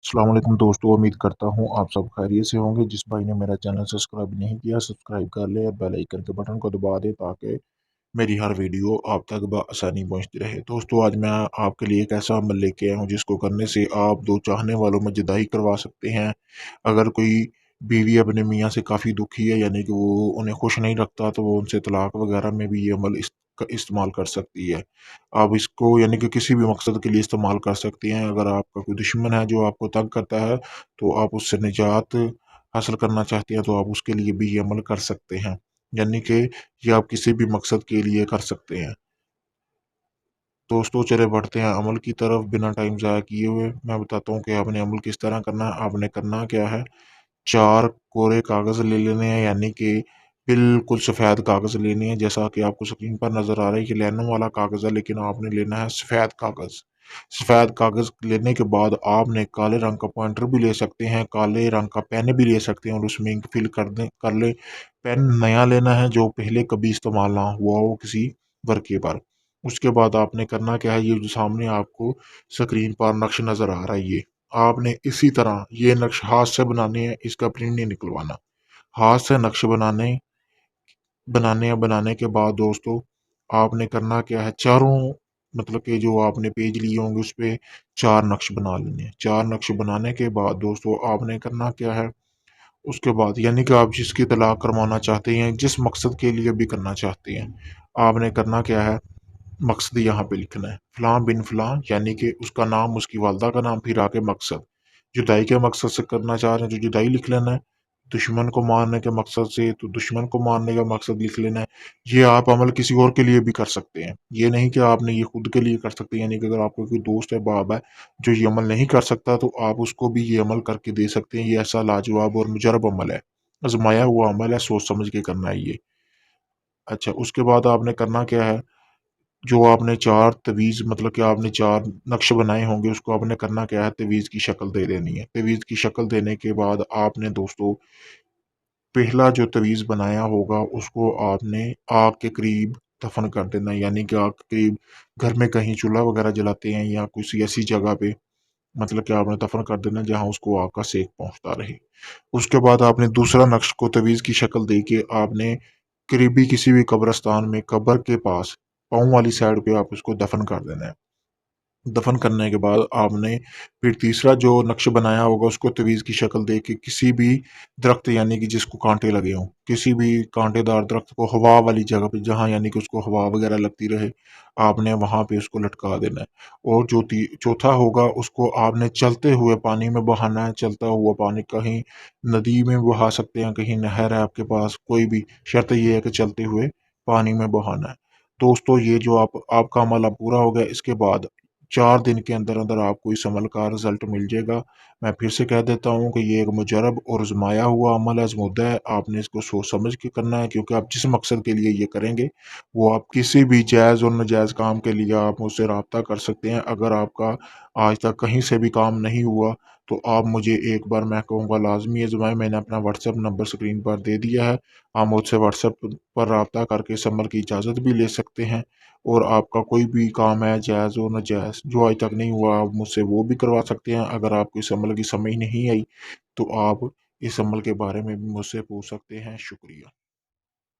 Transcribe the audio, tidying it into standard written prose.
अस्सलाम वालेकुम दोस्तों, उम्मीद करता हूँ आप सब खैरियत से होंगे। जिस भाई ने मेरा चैनल सब्सक्राइब नहीं किया, सब्सक्राइब कर ले और बेल आइकन के बटन को दबा दे ताकि मेरी हर वीडियो आप तक बआसानी पहुँचती रहे। दोस्तों, आज मैं आपके लिए एक ऐसा अमल लेके आया हूँ जिसको करने से आप दो चाहने वालों में जुदाई करवा सकते हैं। अगर कोई बीवी अपने मियाँ से काफ़ी दुखी है, यानी कि वो उन्हें खुश नहीं रखता, तो वो उनसे तलाक वगैरह में भी ये अमल इस्तेमाल कर सकती है। आप इसको यानी कि किसी भी मकसद के लिए इस्तेमाल कर सकती हैं। अगर आपका कोई दुश्मन है जो आपको तंग करता है, तो आप उससे निजात हासिल करना चाहते हैं, तो आप उसके लिए भी ये अमल कर सकते हैं। यानी कि ये आप किसी भी मकसद के लिए कर सकते हैं। दोस्तों, चले बढ़ते हैं अमल की तरफ। बिना टाइम ज़ाया किए हुए मैं बताता हूँ कि आपने अमल किस तरह करना है। आपने करना क्या है, 4 कोरे कागज़ ले लेने हैं, यानी कि बिल्कुल सफ़ेद कागज़ लेने हैं। जैसा कि आपको स्क्रीन पर नज़र आ रहा है कि लैनो वाला कागज़ है, लेकिन आपने लेना है सफ़ेद कागज़। सफ़ेद कागज़ लेने के बाद आपने काले रंग का पॉइंटर भी ले सकते हैं, काले रंग का पेन भी ले सकते हैं और उसमें इंक फिल कर लें। पेन नया लेना है जो पहले कभी इस्तेमाल ना हुआ हो किसी वर्के पर। उसके बाद आपने करना क्या है, ये जो सामने आपको स्क्रीन पर नक्श नज़र आ रहा है, ये आपने इसी तरह ये नक्श हाथ से बनाने हैं, इसका प्रिंट नहीं निकलवाना। हाथ से नक्श बनाने के बाद दोस्तों, आपने करना क्या है, चारों मतलब कि जो आपने पेज लिए होंगे उस पे 4 नक्श बना लेने हैं। 4 नक्श बनाने के बाद दोस्तों, आपने करना क्या है, उसके बाद यानी कि आप जिसकी तलाक करवाना चाहते हैं, जिस मकसद के लिए भी करना चाहते हैं, आपने करना क्या है, मकसद यहाँ पे लिखना है, फ़लाँ बिन फ़लाँ, यानी कि उसका नाम, उसकी वालदा का नाम, फिर आगे मकसद। जुदाई के मकसद से करना चाह रहे हैं तो जुदाई लिख लेना है। दुश्मन को मारने के मकसद से तो दुश्मन को मारने का मकसद लिख लेना है। ये आप अमल किसी और के लिए भी कर सकते हैं। ये नहीं कि आपने ये खुद के लिए कर सकते हैं, यानी कि अगर आपका कोई दोस्त है, बाब है, जो ये अमल नहीं कर सकता, तो आप उसको भी ये अमल करके दे सकते हैं। ये ऐसा लाजवाब और मुजरब अमल है। आज़माया हुआ अमल है, सोच समझ के करना है ये। अच्छा, उसके बाद आपने करना क्या है, जो आपने 4 तवीज़ मतलब कि आपने 4 नक्श बनाए होंगे, उसको आपने करना क्या है, तवीज़ की शक्ल दे देनी है। तवीज़ की शक्ल देने के बाद आपने दोस्तों, पहला जो तवीज़ बनाया होगा उसको आपने आग के करीब दफ़न कर देना है। यानी कि आग के करीब घर में कहीं चूल्हा वगैरह जलाते हैं या किसी ऐसी जगह पे, मतलब कि आपने दफ़न कर देना जहाँ उसको आग का सेक पहुँचता रहे। उसके बाद आपने दूसरा नक्श को तवीज़ की शक्ल दे के आपने करीबी किसी भी कब्रिस्तान में कब्र के पास पाँव वाली साइड पे आप उसको दफ़न कर देना है। दफ़न करने के बाद आपने फिर तीसरा जो नक्श बनाया होगा उसको तवीज़ की शक्ल दे के किसी भी दरख्त, यानी कि जिसको कांटे लगे हों, किसी भी कांटेदार दरख्त को हवा वाली जगह पे, जहाँ यानी कि उसको हवा वगैरह लगती रहे, आपने वहाँ पे उसको लटका देना है। और जो चौथा होगा उसको आपने चलते हुए पानी में बहाना है। चलता हुआ पानी कहीं नदी में बहा सकते हैं, कहीं नहर है आपके पास, कोई भी, शर्त ये है कि चलते हुए पानी में बहाना है। दोस्तों, ये जो आपका अमल अब पूरा हो गया, इसके बाद 4 दिन के अंदर-अंदर आपको इस अमल का रिज़ल्ट मिल जाएगा। मैं फिर से कह देता हूँ कि ये एक मुजरब और आज़माया हुआ अमल है, आज़मूदा है। आपने इसको सोच समझ के करना है, क्योंकि आप जिस मकसद के लिए ये करेंगे, वो आप किसी भी जायज़ और नाजायज़ काम के लिए आप मुझसे राब्ता कर सकते हैं। अगर आपका आज तक कहीं से भी काम नहीं हुआ, तो आप मुझे एक बार, मैं कहूँगा, लाज़मी आज़माएँ। मैंने अपना व्हाट्सएप नंबर स्क्रीन पर दे दिया है। आप मुझसे व्हाट्सएप पर राब्ता करके इस अमल की इजाज़त भी ले सकते हैं। और आपका कोई भी काम है, जायज़ हो नाजायज़, जो आज तक नहीं हुआ, आप मुझसे वो भी करवा सकते हैं। अगर आपको इस अमल की समझ नहीं आई, तो आप इस अमल के बारे में भी मुझसे पूछ सकते हैं। शुक्रिया।